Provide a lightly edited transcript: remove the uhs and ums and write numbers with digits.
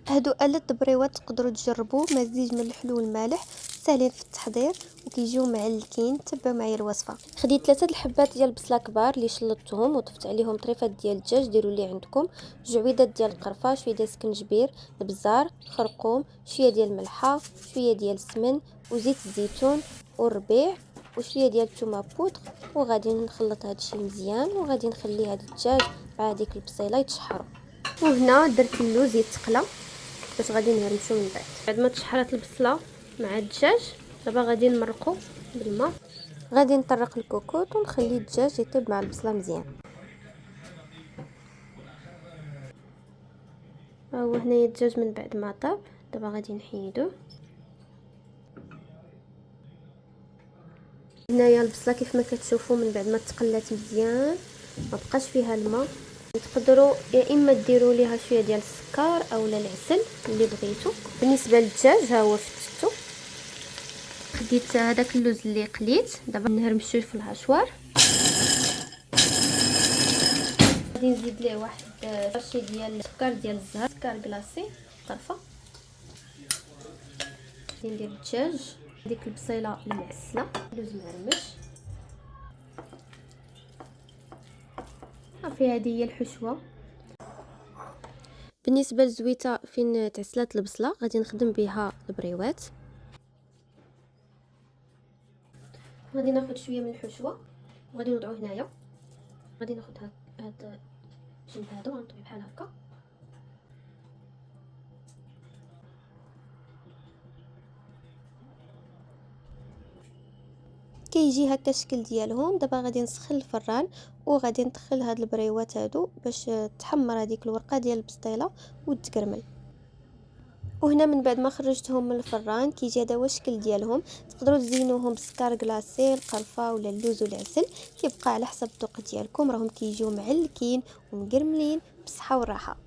هادو آلات بريوات تقدروا تجربوا مزيج من الحلو والمالح، ساهلين في التحضير وكيجيو معلكين. تبعوا معايا الوصفه. خديت 3 الحبات ديال البصله كبار اللي شلطتهم وضفت عليهم طريفات ديال الدجاج، ديروا اللي عندكم، جعويدات ديال القرفه، شويه ديال السكنجبير، البزار، خرقوم، شويه ديال الملحه، شويه ديال السمن وزيت الزيتون والربيع وشويه ديال الثومه بودر. وغادي نخلط هادشي مزيان وغادي نخلي هاد الدجاج مع هذيك البصيله يتشحروا. وهنا درت اللوز يتقلى باش غادي نهرمشو من بعد ما تشحرات البصله مع الدجاج. دابا غادي نمرقو بالماء، غادي نطرق الكوكوط ونخلي الدجاج يطيب مع البصله مزيان. ها هو هنايا الدجاج من بعد ما طاب. دابا غادي نحيدوه. هنايا البصله كيف ما كتشوفوا من بعد ما تقلات مزيان ما بقاش فيها الماء. تقدروا يا اما ديروا ليها شويه ديال السكر اولا العسل اللي بغيتو. بالنسبه للدجاج ها هو فتتو. خديت هذاك اللوز اللي قليت، دابا نهرمشوه في الهشوار. غادي نزيد ليه واحد رشي ديال السكر ديال الزهر، سكر كلاصي طرفه. غادي ندير الدجاج، ديك البصيله المعسله، اللوز مهرمش. صافي هذه هي الحشوه. بالنسبه للزويته فين تعسلات البصله غادي نخدم بها البريوات. غادي ناخذ شويه من الحشوه وغادي نوضعوه هنايا. غادي ناخذ هاد الجنب هذا وغنطوي بحال هكا. كيجي هكا الشكل ديالهم. دابا غادي نسخن الفران وغادي ندخل هاد البريوات هادو باش تحمر هذيك الورقه ديال البسطيله وتكرمل. وهنا من بعد ما خرجتهم من الفران كيجي هذا هو الشكل ديالهم. تقدروا تزينوهم بسكر كلاصي، القرفه ولا اللوز والعسل، كيبقى على حسب الذوق ديالكم. راهم كيجيو معلكين ومقرملين بالصحه والراحه.